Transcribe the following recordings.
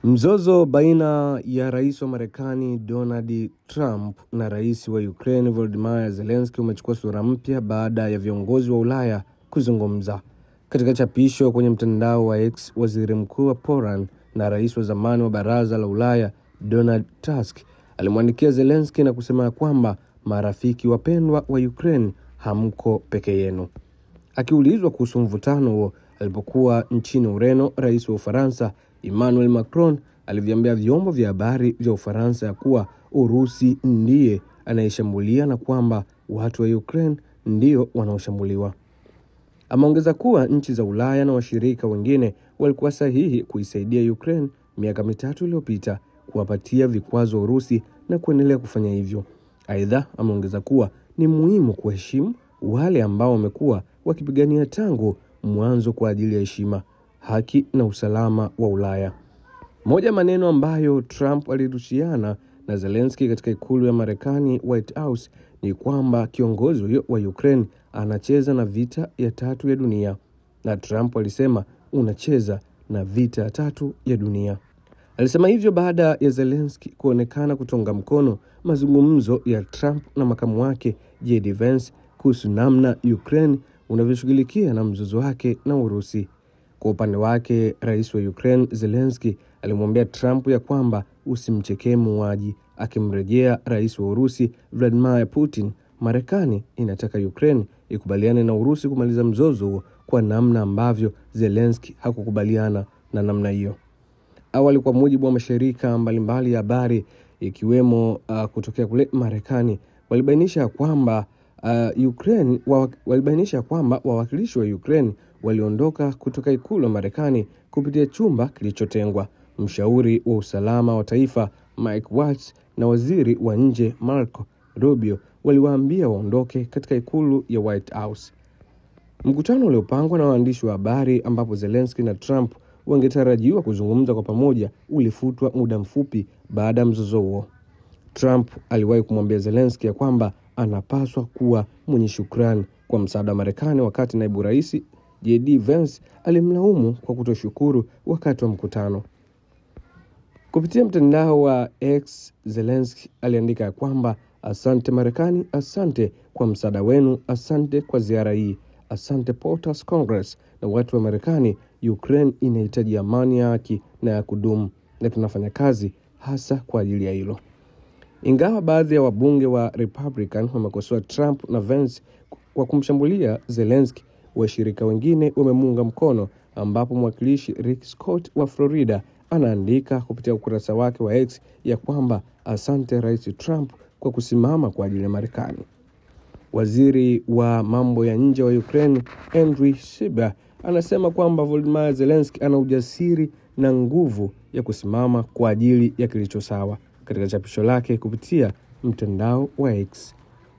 Mzozo baina ya rais wa Marekani Donald Trump na rais wa Ukraine Volodymyr Zelensky umechukua sura mpya baada ya viongozi wa Ulaya kuzungumza. Katika chapisho kwenye mtandao wa X, waziri mkuu wa Poland na rais wa zamani wa Baraza la Ulaya Donald Tusk alimwandikia Zelensky na kusema kwamba marafiki wapendwa wa Ukraine, hamko peke yenu. Akiulizwa kuhusu mvutano huo alipokuwa nchini Ureno, rais wa Ufaransa Emmanuel Macron aliviambia vyombo vya habari vya Ufaransa ya kuwa Urusi ndiye anayeshambulia na kwamba watu wa Ukraine ndio wanaoshambuliwa. Ameongeza kuwa nchi za Ulaya na washirika wengine walikuwa sahihi kuisaidia Ukraine miaka mitatu iliyopita, kuwapatia vikwazo Urusi na kuendelea kufanya hivyo. Aidha, ameongeza kuwa ni muhimu kuheshimu wale ambao wamekuwa wakipigania tangu mwanzo kwa ajili ya heshima, haki na usalama wa Ulaya. Moja maneno ambayo Trump alirushiana na Zelensky katika ikulu ya Marekani White House ni kwamba kiongozi huyo wa Ukraine anacheza na vita ya tatu ya dunia, na Trump alisema unacheza na vita ya tatu ya dunia. Alisema hivyo baada ya Zelensky kuonekana kutonga mkono mazungumzo ya Trump na makamu wake JD Vance kuhusu namna Ukraine unavyoshughulikia na mzozo wake na Urusi. Kwa upande wake, rais wa Ukraine Zelensky alimwambia Trump ya kwamba usimchekee muuaji, akimrejea rais wa Urusi Vladimir Putin. Marekani inataka Ukraine ikubaliane na Urusi kumaliza mzozo huo, kwa namna ambavyo Zelensky hakukubaliana na namna hiyo. Awali, kwa mujibu wa mashirika mbalimbali ya habari ikiwemo kutokea kule Marekani, walibainisha kwamba wawakilishi wa Ukraine waliondoka kutoka ikulu ya Marekani kupitia chumba kilichotengwa. Mshauri wa usalama wa taifa Mike Waltz na waziri wa nje Marco Rubio waliwaambia waondoke katika ikulu ya White House. Mkutano uliopangwa na waandishi wa habari ambapo Zelensky na Trump wangetarajiwa kuzungumza kwa pamoja ulifutwa muda mfupi baada ya mzozo huo. Trump aliwahi kumwambia Zelensky ya kwamba anapaswa kuwa mwenye shukrani kwa msaada wa Marekani, wakati naibu rais JD Vance alimlaumu kwa kutoshukuru wakati wa mkutano. Kupitia mtandao wa X, Zelensky aliandika ya kwamba asante Marekani, asante kwa msaada wenu, asante kwa ziara hii, asante POTUS Congress na watu wa Marekani. Ukraine inahitaji amani ya haki na ya kudumu, na tunafanya kazi hasa kwa ajili ya hilo. Ingawa baadhi ya wabunge wa Republican wamekosoa Trump na Vance kwa kumshambulia Zelensky, washirika wengine wamemuunga mkono, ambapo mwakilishi Rick Scott wa Florida anaandika kupitia ukurasa wake wa X ya kwamba asante Rais Trump kwa kusimama kwa ajili ya Marekani. Waziri wa mambo ya nje wa Ukraine Andriy Sybiha anasema kwamba Volodymyr Zelensky ana ujasiri na nguvu ya kusimama kwa ajili ya kilicho sawa, katika chapisho lake kupitia mtandao wa X.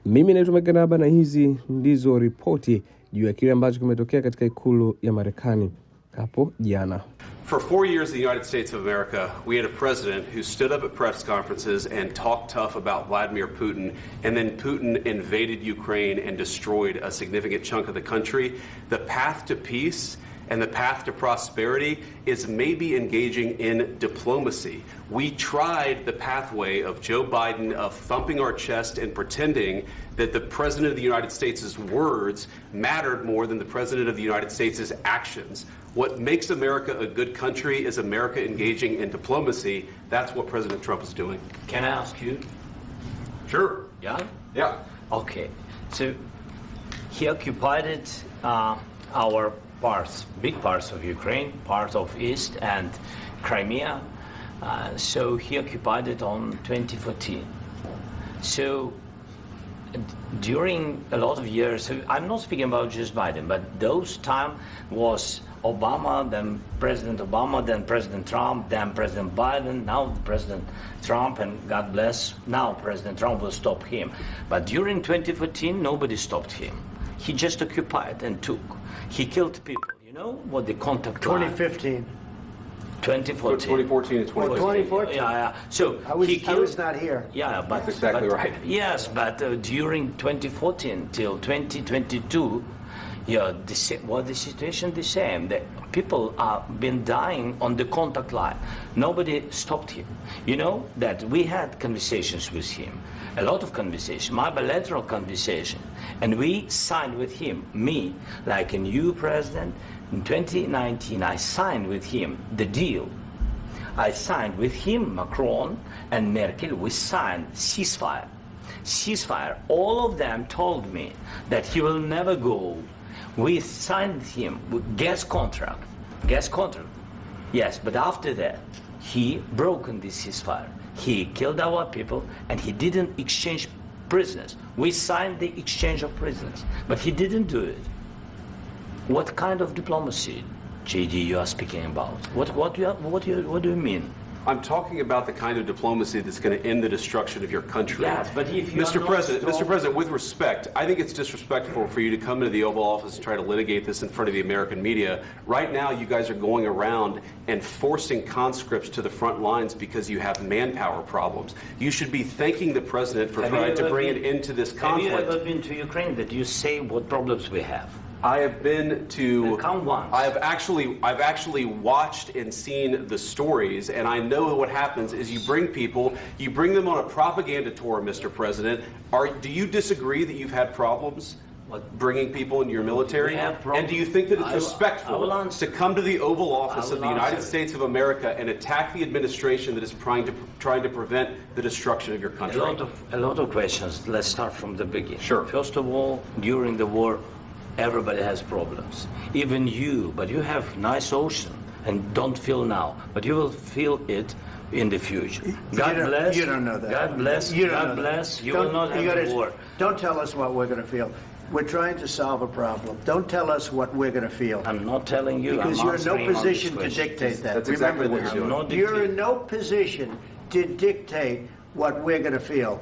Mimi naitwa Meganaba na hizi ndizo ripoti juu ya kile ambacho kimetokea katika ikulu ya Marekani hapo jana. For 4 years in the United States of America, we had a president who stood up at press conferences and talked tough about Vladimir Putin, and then Putin invaded Ukraine and destroyed a significant chunk of the country. The path to peace and the path to prosperity is maybe engaging in diplomacy. We tried the pathway of Joe Biden of thumping our chest and pretending that the President of the United States' words mattered more than the President of the United States' actions. What makes America a good country is America engaging in diplomacy. That's what President Trump is doing. Can I ask you? Sure. Yeah? Yeah. Okay. So he occupied our parts, big parts of Ukraine, part of East and Crimea. So he occupied it on 2014. So during a lot of years, so I'm not speaking about just Biden, but those time was Obama, then President Obama, then President Trump, then President Biden, now President Trump, and God bless, now President Trump will stop him. But during 2014, nobody stopped him. He just occupied and took. He killed people. You know what the contact 2015. 2014 and 2014. Yeah. So I was not here. Yeah, but that's exactly right. Yes, but during 2014 till 2022, yeah, the situation the same. The people have been dying on the contact line. Nobody stopped him. You know that we had conversations with him, a lot of conversation, my bilateral conversation, and we signed with him, me, like a new president. In 2019, I signed with him the deal. I signed with him, Macron and Merkel, we signed ceasefire. Ceasefire. All of them told me that he will never go. We signed him with gas contract. Gas contract. Yes, but after that, he broken this ceasefire. He killed our people and he didn't exchange prisoners. We signed the exchange of prisoners, but he didn't do it. What kind of diplomacy, JD, you are speaking about? What do you mean? I'm talking about the kind of diplomacy that's going to end the destruction of your country. Yes, but if you Mr. President, with respect, I think it's disrespectful for you to come into the Oval Office and try to litigate this in front of the American media. Right now, you guys are going around and forcing conscripts to the front lines because you have manpower problems. You should be thanking the President for trying to bring an end to this conflict. Have you ever been to Ukraine that you say what problems we have? I have been to. Count once. I've actually watched and seen the stories, and I know what happens is you bring them on a propaganda tour, Mr. President. Do you disagree that you've had problems bringing people into your military? And do you think that it's respectful to come to the Oval Office of the United States of America and attack the administration that is trying to prevent the destruction of your country? A lot of questions. Let's start from the beginning. Sure. First of all, during the war, everybody has problems, even you, but you have nice ocean and don't feel now, but you will feel it in the future. God bless. You don't know that. God bless. God bless. You will not have a war. Don't tell us what we're going to feel. We're trying to solve a problem. Don't tell us what we're going to feel. I'm not telling you. Because you're in no position to dictate that. That's exactly what Remember you're this. doing. You're in no position to dictate what we're going to feel.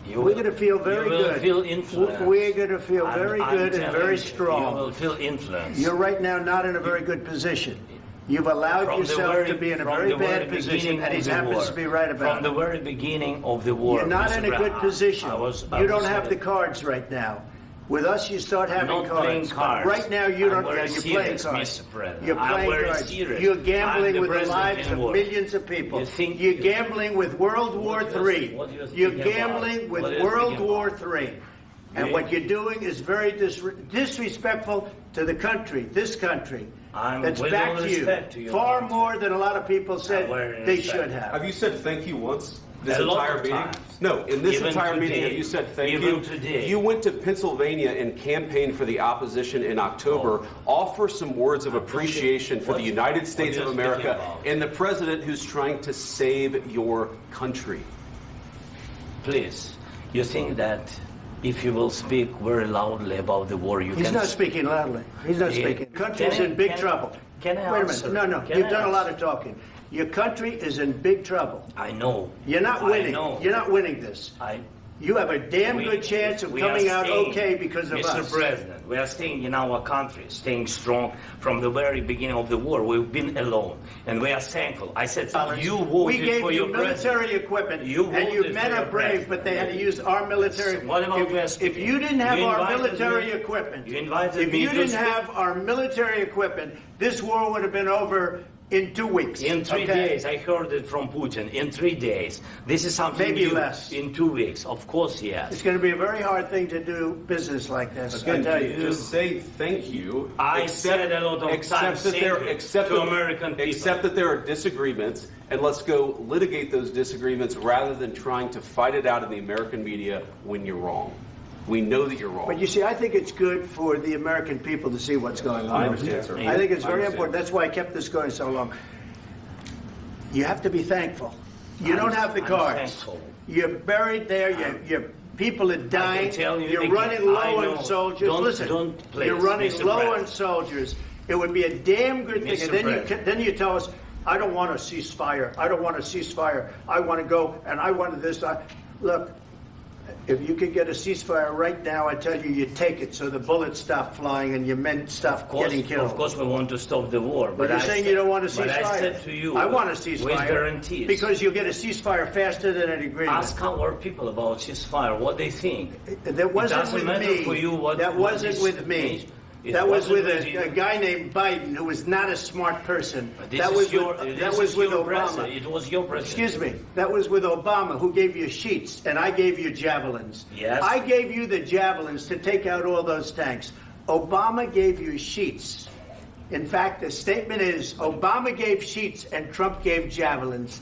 We're going to feel very good. You will feel influence. We're going to feel very good and very strong. You will feel influence. You're right now not in a very good position. You've allowed yourself to be in a very bad position, and he happens to be right about it. From the very beginning of the war. You're not in a good position. You don't have the cards right now. With us, you start having cards. Right now, you don't. You're playing cards. You're playing cards. You're gambling with the lives of millions of people. You're gambling with World War III. You're gambling with World War III. And what you're doing is very disrespectful to the country, this country. That's back to you. Far more than a lot of people said they should have. Have you said thank you once? This entire meeting? No, in this entire meeting, have you said thank you? Today. You went to Pennsylvania and campaigned for the opposition in October. Offer some words of appreciation for the United States of America and the president who's trying to save your country. Please, you think that if you will speak very loudly about the war, He's not speaking loudly. He's not speaking. The country's in big trouble. Can I Wait a minute. No. You've done a lot of talking. Your country is in big trouble. I know. You're not winning. You're not winning this. You have a damn good chance of coming out okay because of us. Mr. President, we are staying in our country, staying strong from the very beginning of the war. We've been alone, and we are thankful. I said, you voted for your military equipment, and your men are brave, but they had to use our military. So what about if you didn't have our military equipment, if you didn't have our military equipment, this war would have been over in 2 weeks. In 3 days. I heard it from Putin. In 3 days. This is something maybe new. Less. In 2 weeks. Of course, yes. It's going to be a very hard thing to do business like this. Again, I tell you. Just say thank you. I said a lot of times to American people. Accept that there are disagreements, and let's go litigate those disagreements rather than trying to fight it out in the American media when you're wrong. We know that you're wrong. But you see, I think it's good for the American people to see what's going on. I understand, sir. I think it's very important. That's why I kept this going so long. You have to be thankful. You don't have the cards. Thankful. You're buried there. Your people are dying. You're running low on soldiers. Listen, you're running low on soldiers. It would be a damn good thing. And then you tell us, I don't want a ceasefire. I don't want a ceasefire. I want to go and I want this. Look. If you could get a ceasefire right now, I tell you, you take it so the bullets stop flying and your men stop getting killed. Of course, we want to stop the war. But you're saying you don't want a ceasefire. But I said to you, I want a ceasefire. With guarantees. Because you'll get a ceasefire faster than an agreement. Ask our people about ceasefire, what they think. That wasn't with me. For you that wasn't with me. That was with a guy named Biden, who was not a smart person. That was with Obama. It was your president. Excuse me. That was with Obama, who gave you sheets, and I gave you javelins. Yes. I gave you the javelins to take out all those tanks. Obama gave you sheets. In fact, the statement is Obama gave sheets and Trump gave javelins.